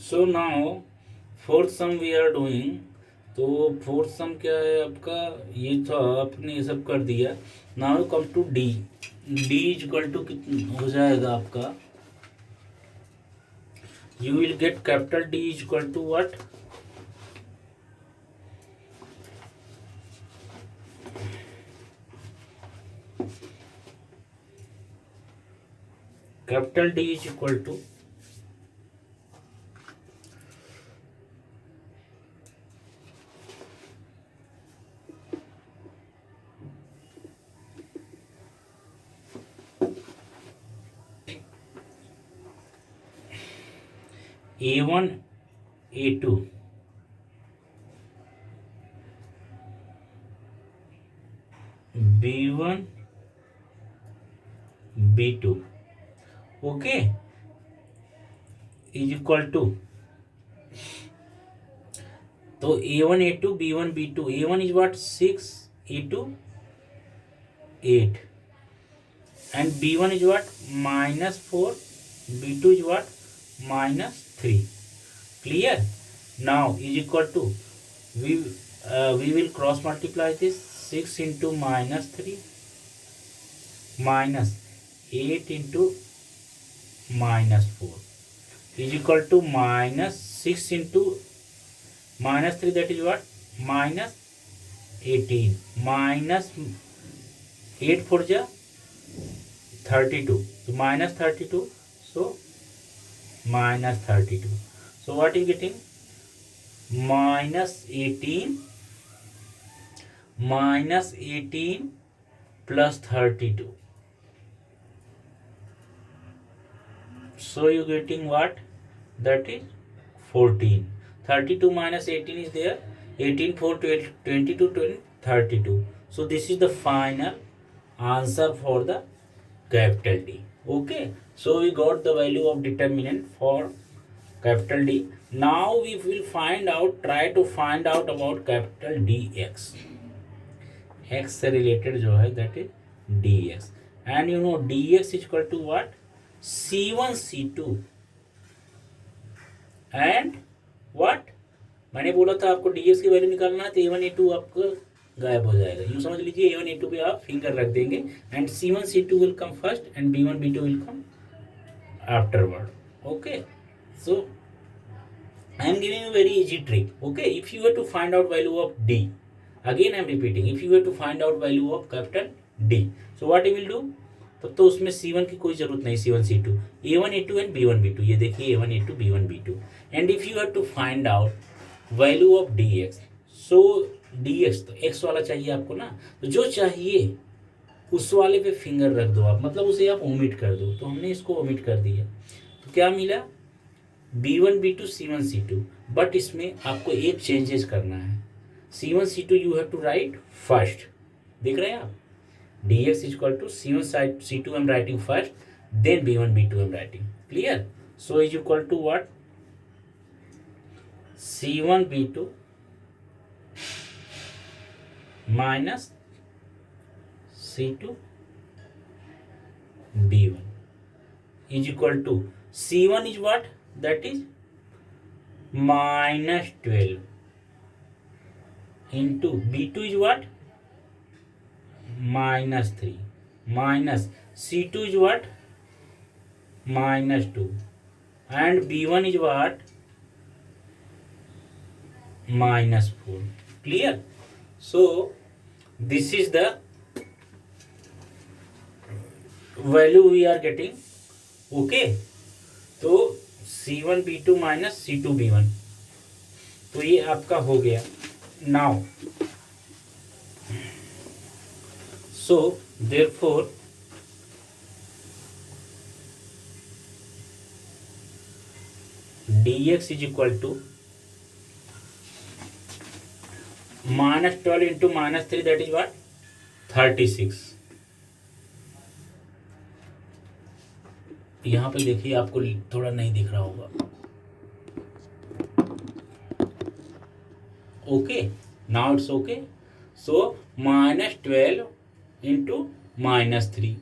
So now fourth sum we are doing. तो fourth sum क्या है आपका, ये था आपने ये सब कर दिया। Now come to D. D is equal to कितना हो जाएगा आपका, you will get capital D is equal to what? Capital D is equal to A1 A2 B1 B2 okay is equal to, तो A1 A2 B1 B2, A1 is what 6, A2 8 and B1 is what -4, B2 is what -3. Clear? Now is equal to, we will cross multiply this, 6 into -3 minus 8 into -4 is equal to -6 into -3, that is what -18 minus 8 4 ja 32, so -32, so -32, so what is getting -18 plus 32, so you getting what, that is 14. 32 minus 18 is there, 18 4 22 32, so this is the final answer for the capital D. Okay, so we got the value of determinant for capital D. Now we will try to find out about capital DX. X से related जो है that is DX, and you know DX is equal to what, C1 C2 and what, मैंने बोला था आपको DX की value निकालना है, तो A1 A2 आपको गायब हो जाएगा, यूँ समझ लीजिए A1 A2 पे आप फिंगर रख देंगे and C1 C2 will come first and B1 B2 will come afterward. Okay, so I am giving you very easy trick. Okay, if you were to find out value of D, again I am repeating, if you were to find out value of capital D, so what you will do, तब तो उसमें C1 की कोई जरूरत नहीं, C1 C2, A1 A2 and B1 B2, ये देखिए A1 A2 B1 B2, and if you have to find out value of DX, so DX तो X वाला चाहिए आपको ना, तो जो चाहिए उस वाले पे फिंगर रख दो आप, मतलब उसे आप ओमिट कर दो, तो हमने इसको ओमिट कर दिया, तो क्या मिला B1 B2 C1 C2, but इसमें आपको एक चेंजेस करना है, C1 C2 you have to write first, देख रहे हैं आप, DX is equal to C1 C2 I am writing first, then B1 B2 I am writing. Clear? So is equal to what? C1 B2 minus C2 B1 is equal to, C1 is what? That is -12 into B2 is what? -3 minus C2 is what? -2 and B1 is what? -4. Clear? So this is the value we are getting. Okay, तो C1 B2 minus C2 B1, तो ये आपका हो गया. Now so therefore DX is equal to -12 into -3, that is what? 36. यहाँ पे देखिए आपको थोड़ा नहीं दिख रहा होगा. Okay, now it's okay. So -12 into -3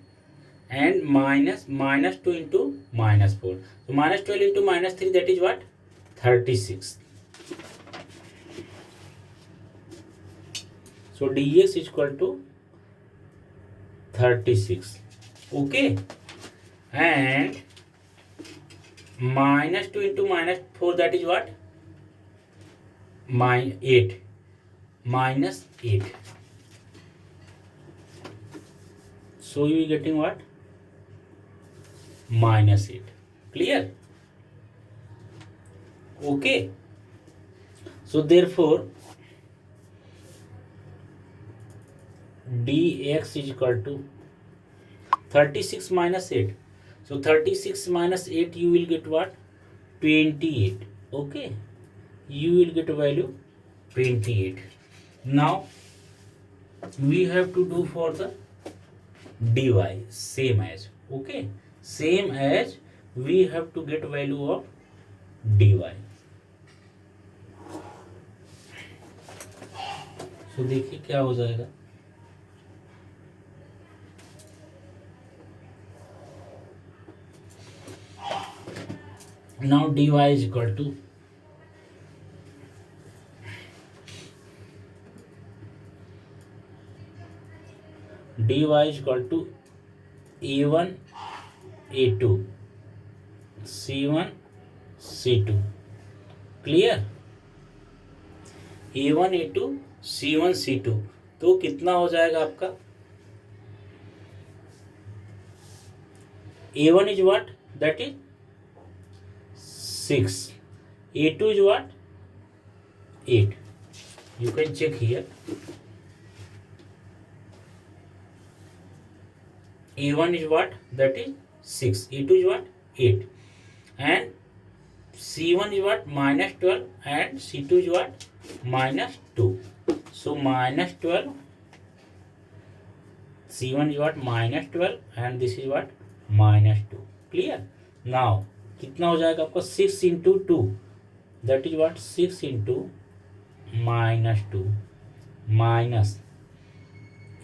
and -2 into -4. So -12 into -3, that is what? 36. So dx is equal to 36. Okay, and minus 2 into minus 4, that is what? 8. Minus 8. So you are getting what? Minus 8. Clear? Okay. So therefore dx is equal to 36 minus 8. So 36 minus 8, you will get what? 28. Okay, you will get a value 28. Now we have to do for the dy same as. Okay, same as we have to get value of dy. So देखिए क्या हो जाएगा. Now dy is equal to a1 a2 c1 c2. Clear? a1 a2 c1 c2. तो कितना हो जाएगा आपका? a1 is what? That is 6. a2 is what? 8. You can check here. a1 is what? That is 6. a2 is what? 8. And c1 is what? Minus 12. And c2 is what? Minus 2. So minus 12. c1 is what? Minus 12. And this is what? Minus 2. Clear? Now कितना हो जाएगा आपका? 6 into 2. That is what? 6 into minus 2 minus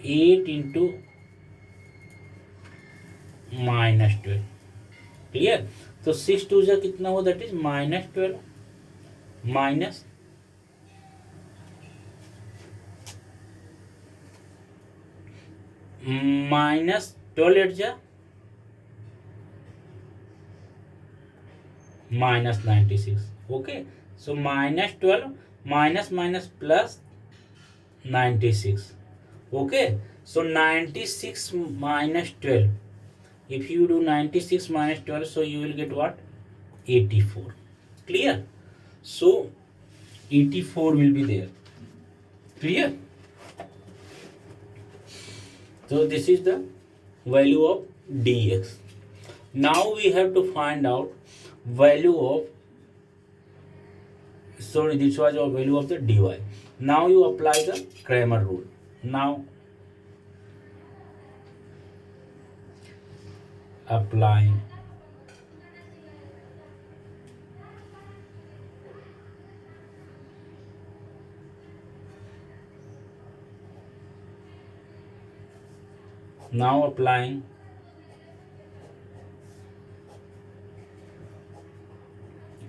8 into minus 12. Clear? तो 6 2 जा कितना हो? That is minus 12 minus minus 12 8 जा minus 96. Okay, so minus 12 minus minus plus 96. Okay, so 96 minus 12. If you do 96 minus 12, so you will get what? 84. Clear? So 84 will be there. Clear? So this is the value of dx. Now we have to find out value of, sorry, this was your value of the dy. Now you apply the Cramer rule. Now applying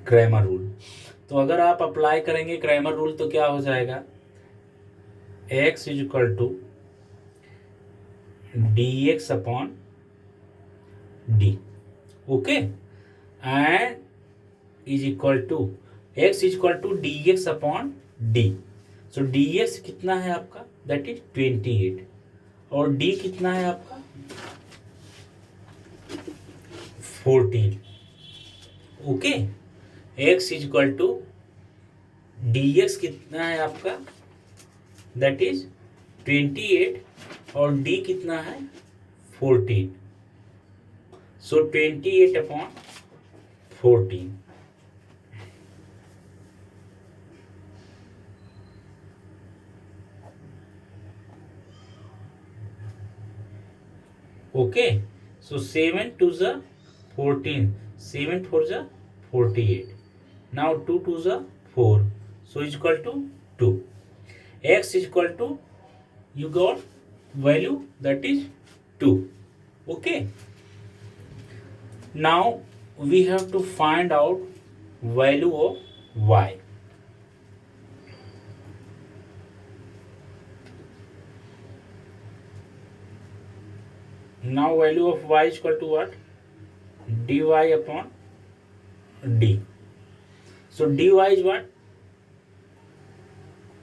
Cramer rule. तो अगर आप apply करेंगे Cramer rule तो क्या हो जाएगा? x is equal to dx upon d. Okay, and is equal to x is equal to dx upon d. So dx कितना है आपका? That is 28. और d कितना है आपका? 14. Okay, x is equal to dx कितना है आपका? That is 28. और d कितना है? 14. सो 28 अपॉन 14. ओके, सो 7 2 जा 14, 7 4 जा 48. Now 2 2 जा 4, so is equal to 2. X is equal to, you got value that is 2. Okay, now we have to find out value of y. Now value of y is equal to what? dy upon d. So dy is what?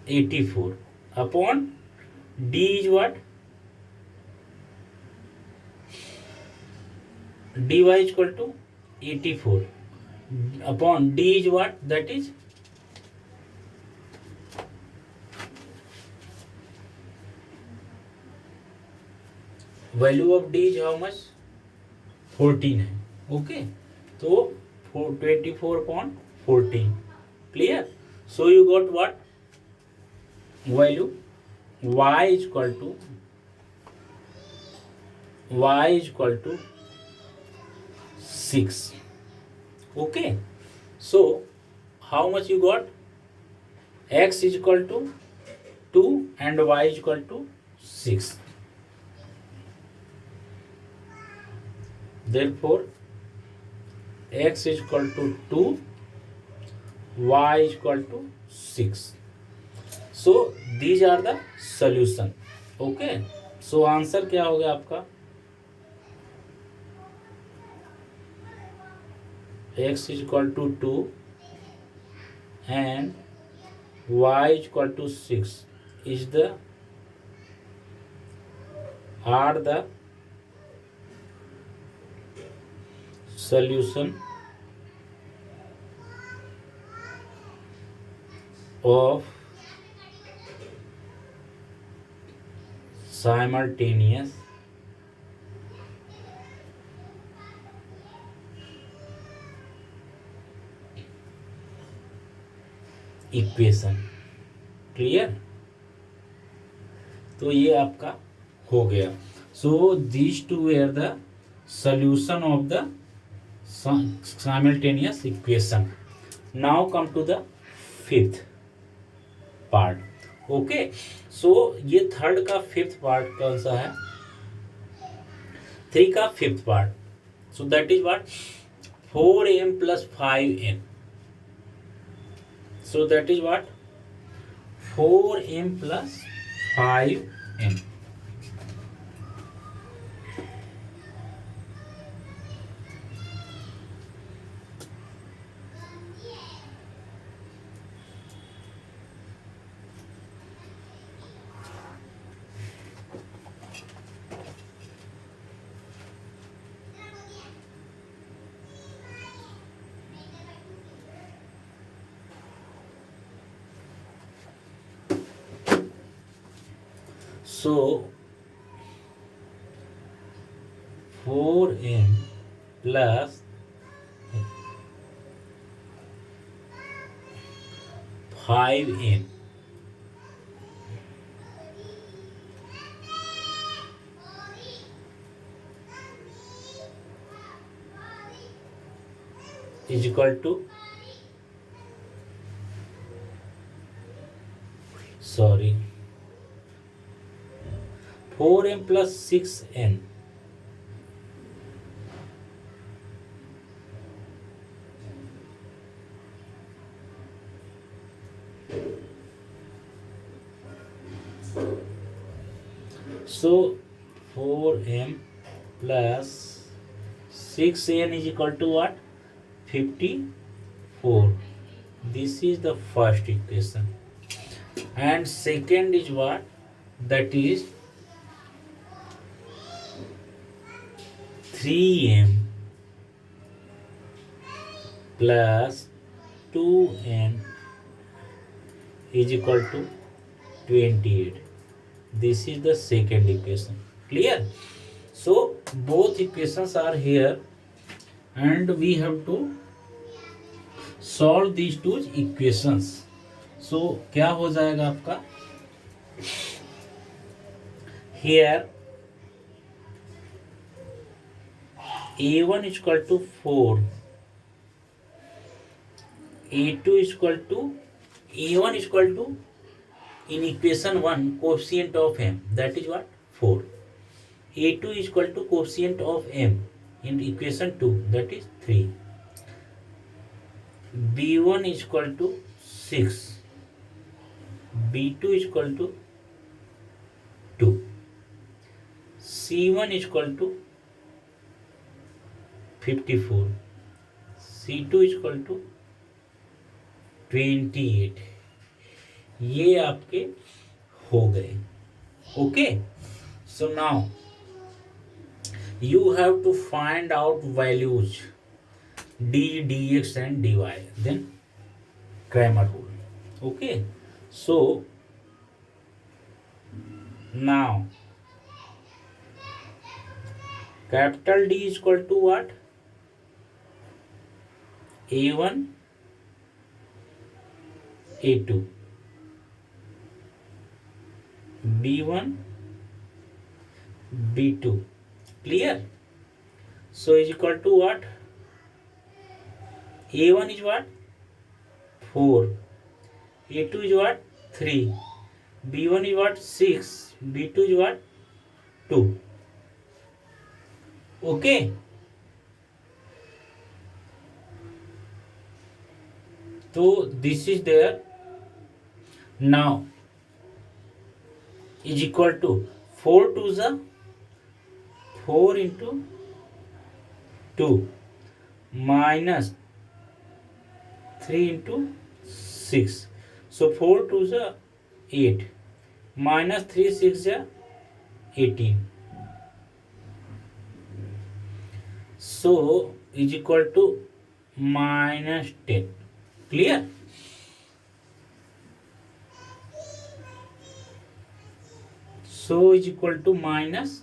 84 upon d is what? dy is equal to 84 upon d is what? That is value of d is how much? 14 है. Okay, तो 24 upon 14. Clear? So you got what? Value y is equal to 6. Okay, so how much you got? X is equal to 2 and y is equal to 6. Therefore x is equal to 2, y is equal to 6. So these are the solution. Okay, so answer क्या हो गया आपका? x is equal to 2 and y is equal to 6 is the solution of simultaneous equation. Clear? तो ये आपका हो गया. So these two were the solution of the simultaneous equation. Now come to the fifth part. Okay, so ये third का fifth part कौन सा है? 3 का fifth part. So that is what? 4m plus 5n. So that is what? 4m plus 5n. So 4m plus 5m is equal to 4m plus 6n. So 4m plus 6n is equal to what? 54. This is the first equation. And second is what? That is 3m plus 2n is equal to 28. This is the second equation. Clear? So both equations are here and we have to solve these two equations. So क्या हो जाएगा आपका? Here a1 is equal to 4, a2 is equal to, a1 is equal to, in equation 1 coefficient of m, that is what? 4. a2 is equal to coefficient of m in equation 2, that is 3. B1 is equal to 6, B2 is equal to 2, C1 is equal to 54, C2 is equal to 28. ये आपके हो गए. Okay, so now you have to find out values d, dx and dy, then Cramer rule. Okay, so now capital D is equal to what? A1 A2 B1 B2. Clear? So is equal to what? A1 is what? 4. A2 is what? 3. B1 is what? 6. B2 is what? 2. Okay. So this is there. Now is equal to 4 to the 4 into 2 minus 3 into 6. So 4 to the 8 minus 3 6 the 18. So is equal to minus 10. Clear? So is equal to minus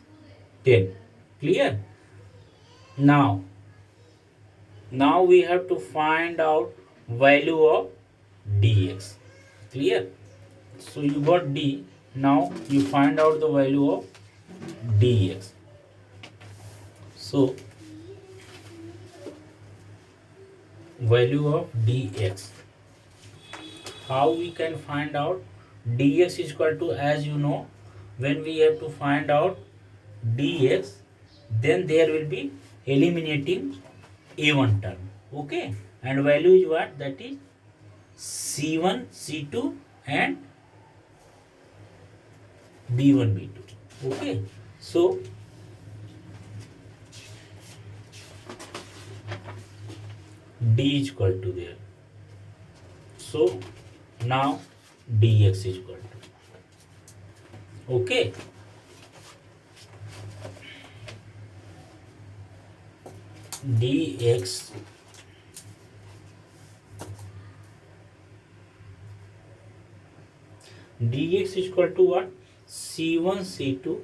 10. Clear? Now we have to find out value of dx. Clear? So you got d. Now you find out the value of dx. So value of dx. How we can find out? Dx is equal to, as you know, when we have to find out dx, then there will be eliminating a1 term. Okay, and value is what? That is c1 c2 and b1 b2. Okay, so d is equal to there. So now dx is equal to, okay, dx is equal to what? c1 c2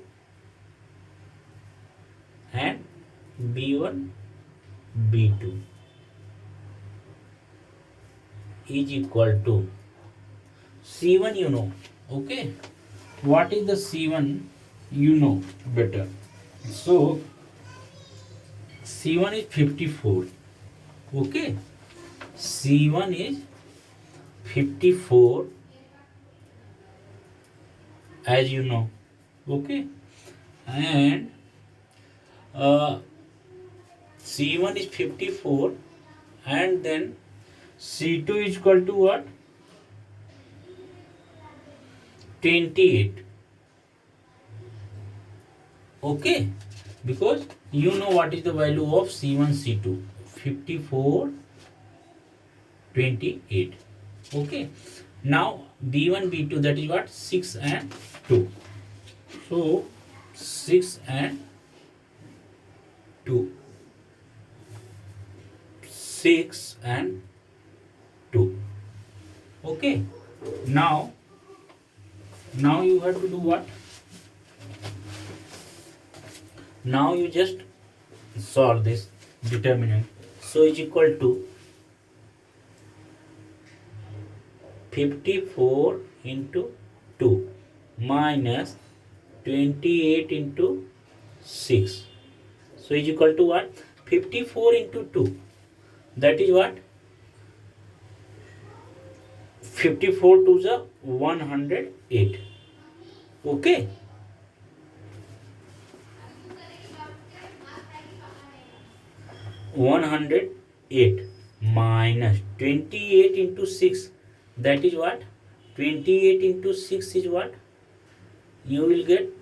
and b1 b2 is equal to c1, you know. Okay, what is the c1? You know better. So c1 is 54. Okay, c1 is 54, as you know. Okay, and c1 is 54, and then c2 is equal to what? 28. Okay, because you know what is the value of c1 c2, 54 28. Okay, now b1 b2, that is what? 6 and 2. So 6 and 2, 6 and 2. Okay, now you have to do what? Now you just solve this determinant. So is equal to 54 into 2 minus 28 into 6. So is equal to what? 54 into 2. That is what? 54 to the 108. Okay. (108) minus 28 into 6, that is what? 28 into 6 is what? You will get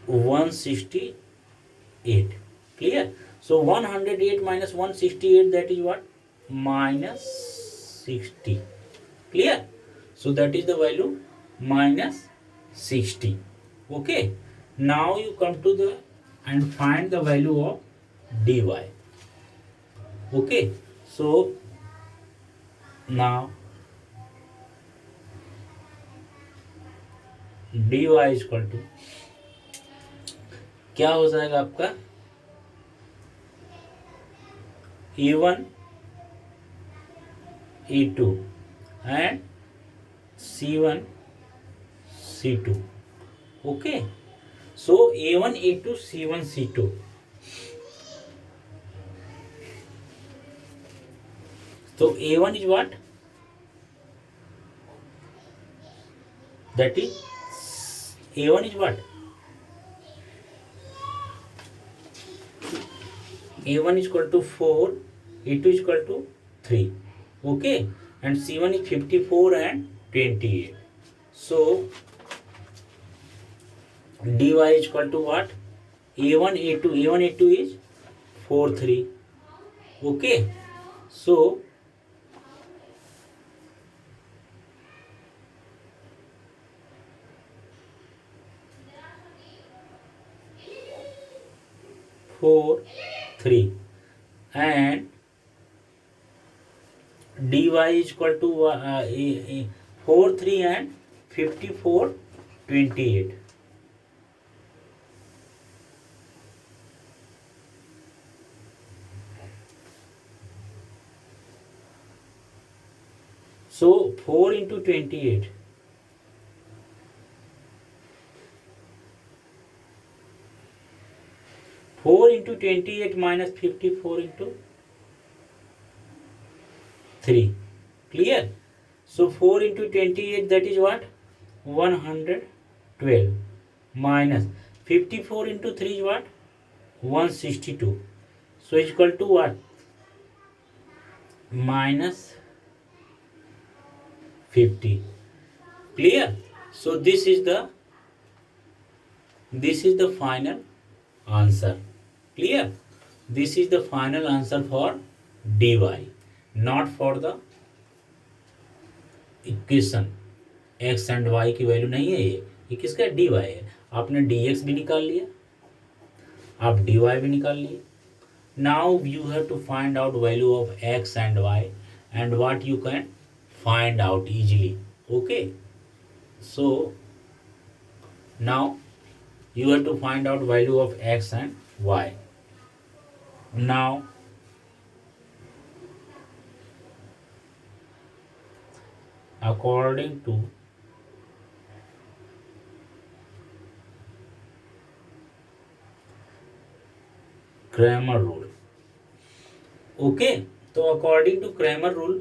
168. Clear? So 108 minus 168, that is what? Minus 60. Clear? So that is the value minus 60. Okay, now you come to the and find the value of dy. Okay, so now dy is equal to क्या हो जाएगा आपका a1 a2 and c1 c2. Okay, so a1 a2 c1 c2. So a1 is what? That is a1 is what? a1 is equal to 4, a2 is equal to 3. Okay, and c1 is 54 and 28. So dy is equal to what? a1 a2 is 4 3. Okay, so four 3 and dy is equal to 4 3 and 54 28. So 4 into 28. Four into 28 minus 54 into 3. Clear? So 4 into 28, that is what? 112 minus 54 into 3 is what? 162. So it's equal to what? Minus 50. Clear? So this is the final answer. Clear? This is the final answer for dy, not for the equation x and y की value नहीं है ये किसका dy है. आपने dx भी निकाल लिया, आप dy भी निकाल लिए. Now you have to find out value of x and y and what you can find out easily. Okay, so now you have to find out value of x and y. Now according to Cramer rule. Okay, तो according to Cramer rule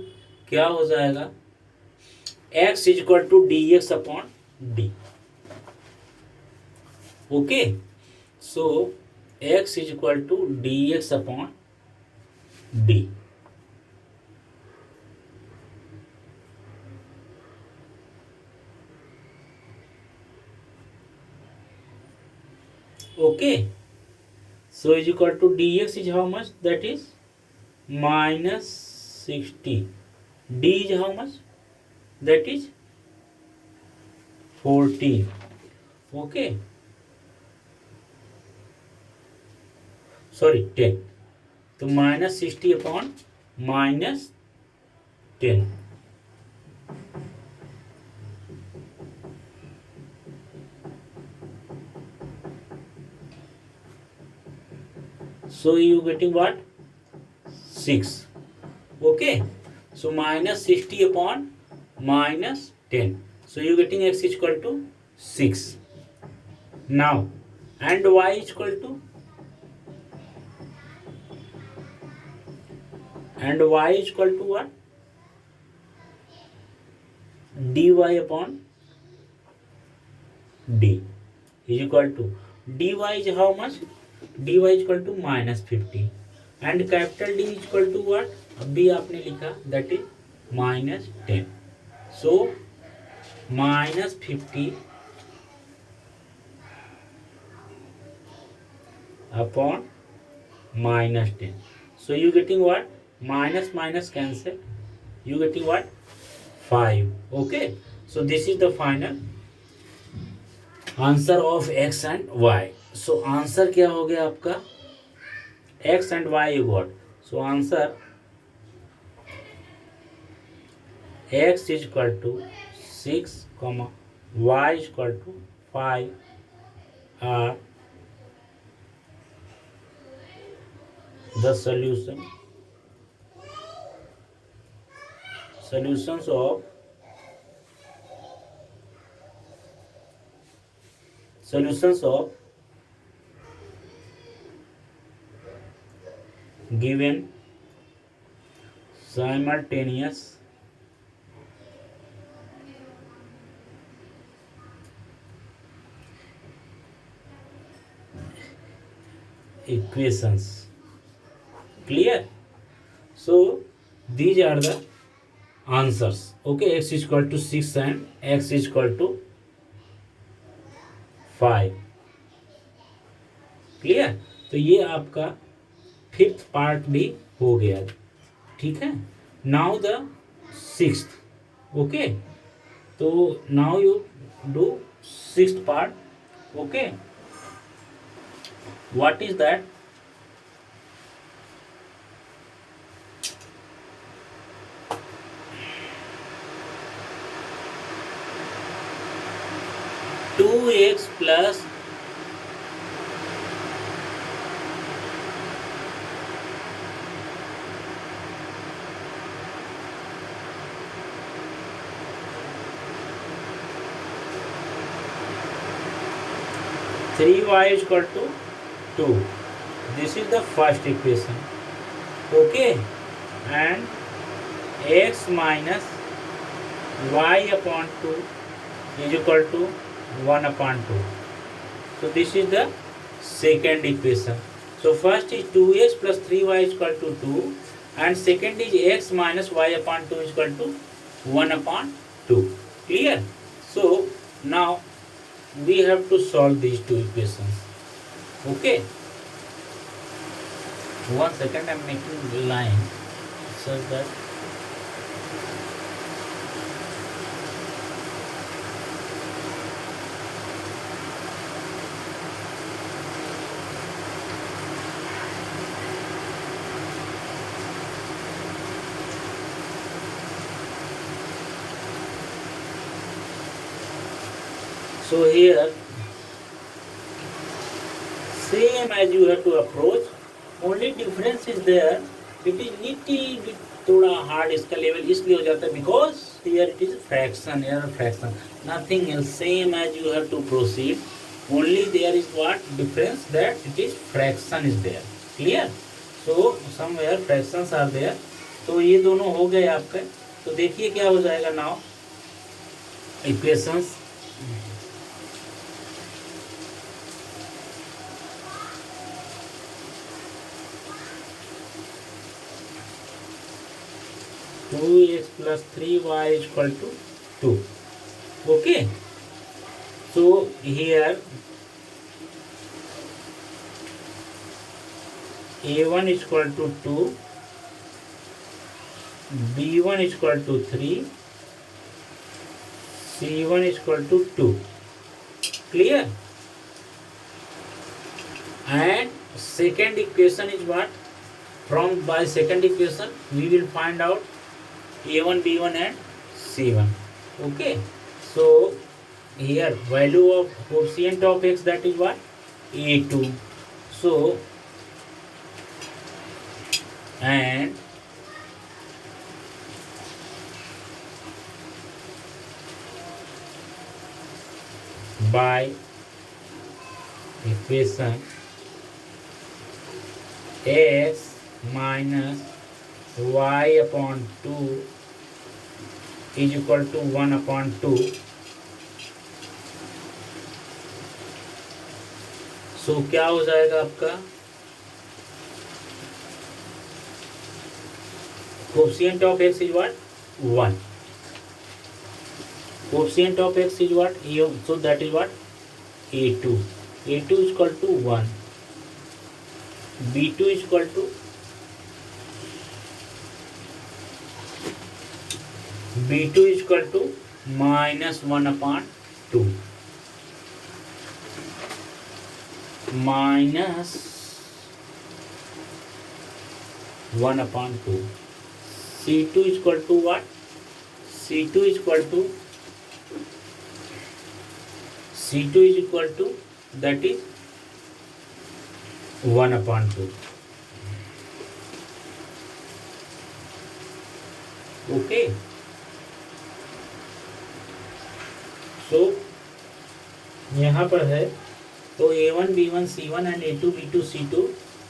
क्या हो जाएगा? x is equal to D X upon D. Okay, so x is equal to D X upon D. Okay, so is equal to dx is how much? That is minus 60. D is how much? That is 14. Okay, sorry 10. तो minus 60 upon minus 10. So you getting what? 6. Okay, so minus 60 upon minus 10. So you getting x is equal to 6. Now and y is equal to what? dy upon d is equal to dy is how much? dy is equal to minus 50 and capital D equal to what, अभी आपने लिखा that is -10, so -50 upon -10. So you getting what? Minus minus cancel. You getting what? 5. Okay. So this is the final answer of x and y. So answer क्या हो गया आपका? X and y you got. So answer x is equal to 6, y is equal to 5 are the solutions of given simultaneous equations. Clear? So these are the answers. Okay, x is equal to 6 and x is equal to 5. Clear? तो ये आपका 5th part भी हो गया, ठीक है. Now the 6th. Okay, तो now you do 6th part. Okay, what is that? Two X plus 3y is equal to 2. This is the first equation. Okay, and x minus y upon 2 is equal to 1 upon 2. So this is the second equation. So first is 2x plus 3y is equal to 2, and second is x minus y upon 2 is equal to 1 upon 2. Clear? So now we have to solve these two equations. Okay, 1 second, I am making the line such that so here same as you have to approach, only difference is there, it is little bit थोड़ा hard इसका level इसलिए हो जाता है because here it is fraction, error fraction, nothing else, same as you have to proceed, only there is what difference that it is fraction is there. Clear? So somewhere fractions are there. तो ये दोनों हो गए आपके. तो देखिए क्या हो जाएगा now equations. Two X plus 3y is equal to 2. Okay, so here a1 is equal to 2, b1 is equal to 3, c1 is equal to 2. Clear? And second equation is what? From by second equation we will find out a1, b1 and c1. Okay, so here value of quotient of x, that is what? a2. So and by equation x minus y upon 2 is equal to 1 upon 2. So क्या हो जाएगा आपका? Coefficient of x is what? 1. Coefficient of x is what? So that is what? A2. A2 is equal to 1. B2 is equal to minus 1 upon 2. Minus 1 upon 2. C2 is equal to what? C2 is equal to that is 1 upon 2. Okay. So यहाँ पर है तो A1 B1 C1 and A2 B2 C2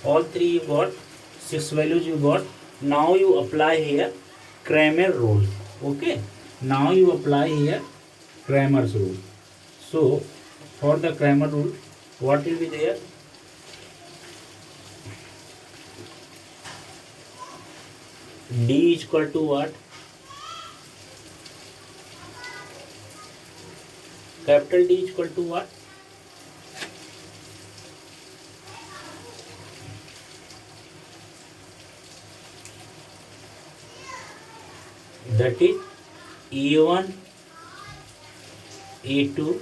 all three you got 6 values you got. Now you apply here Cramer rule. Okay. Now you apply here Cramer's rule. So for the Cramer rule, what will be there? D is equal to what? Capital D is equal to what? That is A1 A2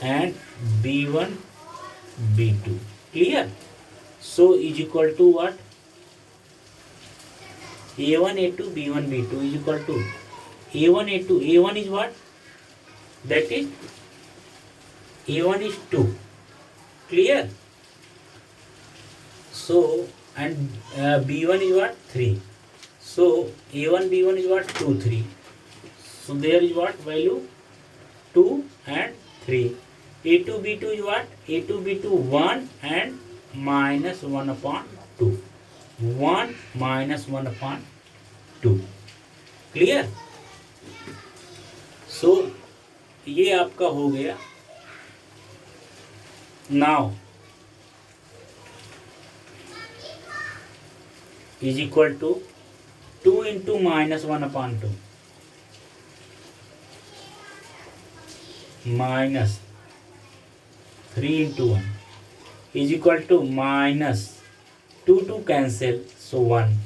and B1 B2. Clear? So is equal to what? A1 A2 B1 B2 is equal to A1 A2. A1 is what? That is A1 is 2. Clear? So and B1 is what? 3. So A1 B1 is what? 2 3. So there is what value? 2 and 3. A2 B2 is what? A2 B2 1 and minus 1 upon 2. 1 minus 1 upon 2. Clear? So ये आपका हो गया. Now is equal to 2 into minus 1 upon 2 minus 3 into 1 is equal to minus 2 cancel, so 1.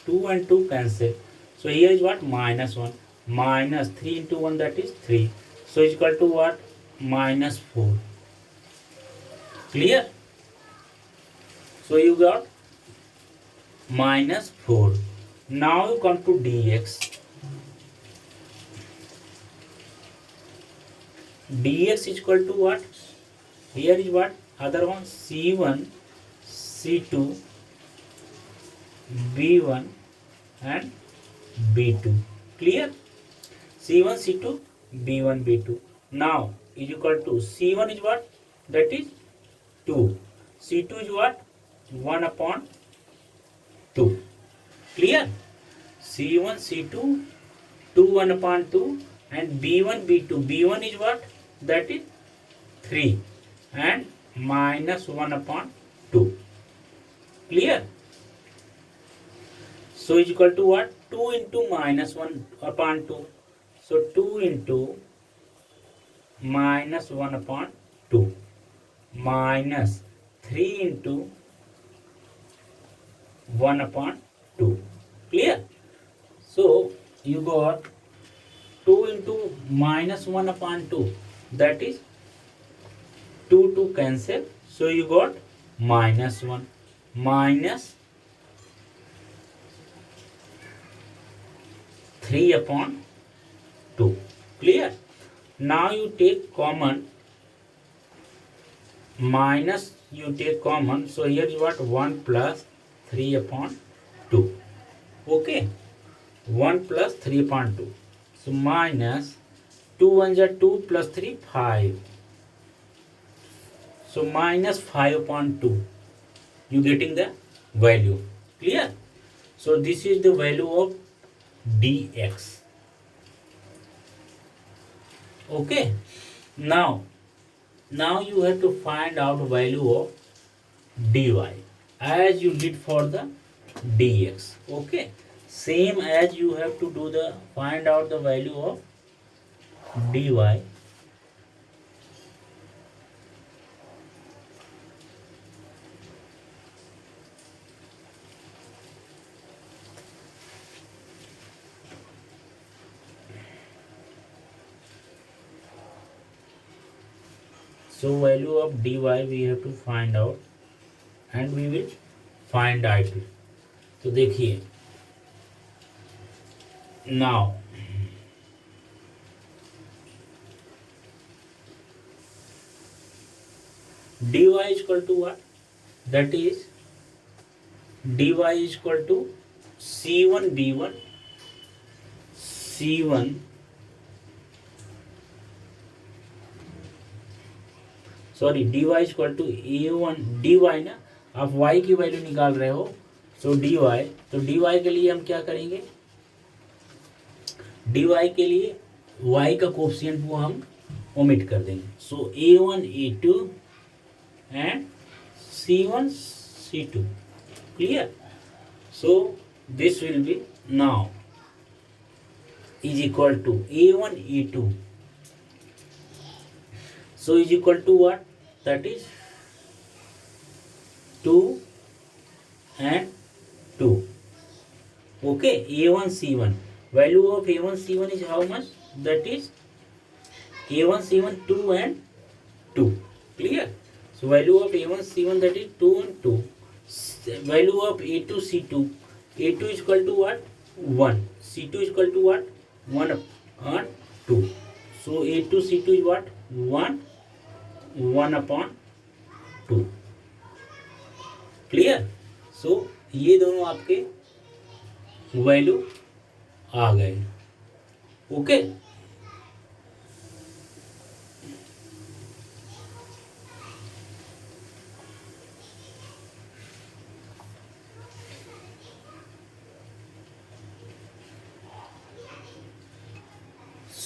2 and 2 cancel. So here is what? Minus 1. Minus 3 into 1, that is 3. So is equal to what? Minus 4. Clear? So you got minus 4. Now you come to dx. Dx is equal to what? Here is what? Other one C1, C2, B1 and B2. Clear? C1, C2, B1, B2. Now is equal to C1 is what? That is 2. C2 is what? 1 upon 2. Clear? C1, C2, 2 1 upon 2 and B1, B2. B1 is what? That is 3 and minus 1 upon 2. Clear? So is equal to what? 2 into minus 1 upon 2. So 2 into minus 1 upon 2 minus 3 into 1 upon 2. Clear? So you got 2 into minus 1 upon 2, that is 2 cancel. So you got minus 1 minus 3 upon 2. Clear? Now you take common, minus you take common. So here is what? 1 plus 3 upon 2. Okay? 1 plus 3 upon 2. So minus 2 1s are 2 plus 3 5. So minus 5 upon 2. You getting the value. Clear? So this is the value of dx. Okay? Now you have to find out value of dy. as you did for the dx. Okay, same as you have to do the find out the value of dy. So value of dy we have to find out and we will find it. तो देखिए now dy is equal to what? That is dy is equal to c1 b1 c1 sorry dy is equal to a1 dy ना, आप y की value निकाल रहे हो, सो dy, तो dy के लिए हम क्या करेंगे, dy के लिए y का कोफिशिएंट वो हम ओमिट कर देंगे. So a1 a2 and c1 c2. Clear? So this will be now is equal to a1 a2. So is equal to what? That is 2 and 2. Okay, a1 c1. Value of a1 c1 is how much? That is a1 c1 2 and 2. Clear? So value of a1 c1 that is 2 and 2. Value of a2 c2. a2 is equal to what? 1. c2 is equal to what? 1 upon 2. So a2 c2 is what? 1 upon 2. Clear? सो ये दोनों आपके value आ गए. Okay,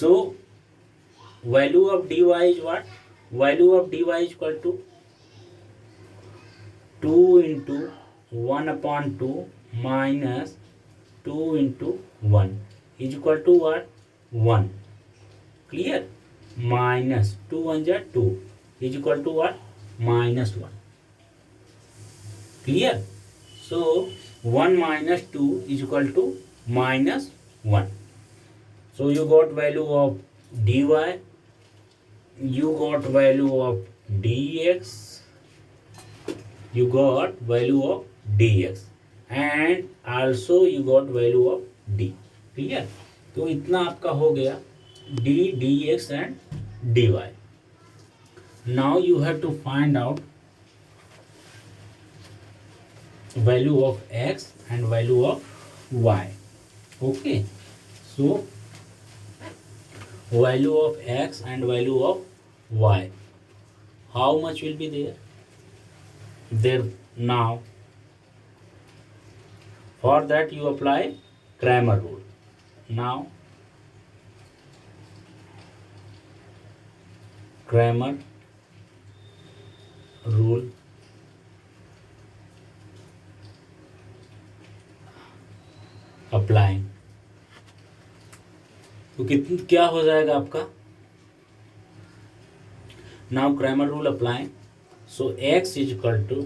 so value of dy is what? Value of dy is equal to 2 into 1 upon 2 minus 2 into 1 is equal to what? 1. Clear? Minus 2 1 is 2 is equal to what? Minus 1. Clear? So 1 minus 2 is equal to minus 1. So you got value of dy, you got value of dx, you got value of dx and also you got value of d. Clear? तो इतना आपका हो गया d dx and dy. Now you have to find out value of x and value of y. Okay, so value of x and value of y, how much will be there now? For that you apply Cramer rule. Now Cramer rule applying, तो कितनी क्या हो जाएगा आपका? Now Cramer rule apply. So x is equal to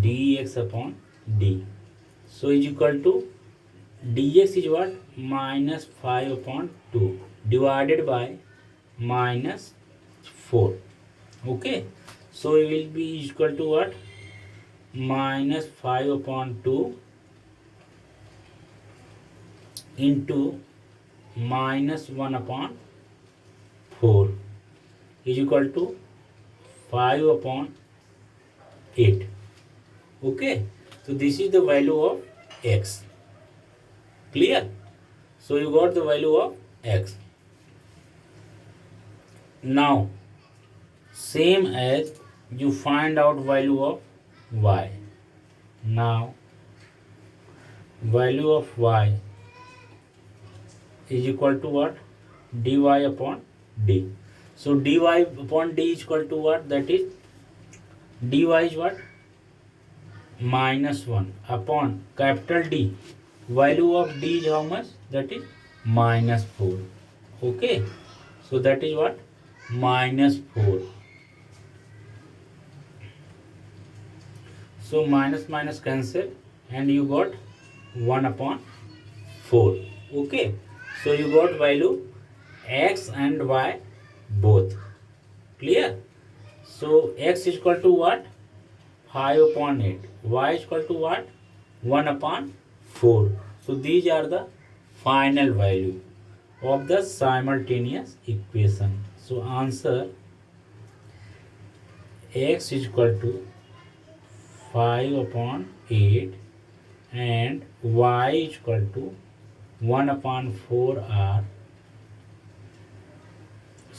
dx upon d. So is equal to dx is what? Minus 5 upon 2 divided by minus 4. Okay, so it will be equal to what? Minus 5 upon 2 into minus 1 upon 4 is equal to 5 upon 8. Okay, so this is the value of x. Clear? So you got the value of x. Now same as you find out value of y. Now value of y is equal to what? dy upon d. So dy upon d is equal to what? That is dy is what? -1 upon capital D. Value of D is how much? That is -4. Okay, so that is what? -4. So minus minus cancel and you got 1 upon 4. Okay, so you got value x and y both. Clear? So x is equal to what? 5 upon 8. Y is equal to what? 1 upon 4. So these are the final value of the simultaneous equation. So answer x is equal to 5 upon 8 and y is equal to 1 upon 4 are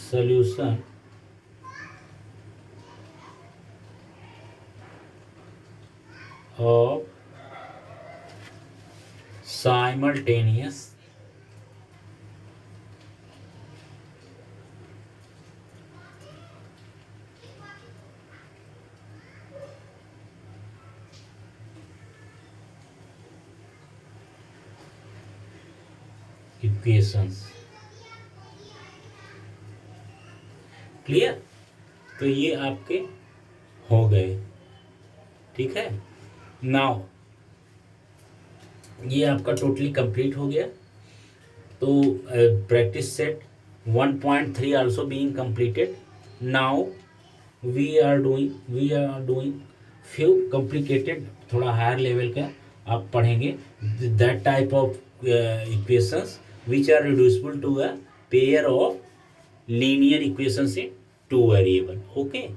solution of simultaneous equations. Clear? तो ये आपके हो गए, ठीक है। Now ये आपका totally complete हो गया। तो practice set 1.3 also being completed. Now we are doing few complicated, थोड़ा हायर लेवल का आप पढ़ेंगे। That type of equations which are reducible to a pair of linear equations in two variable. Okay.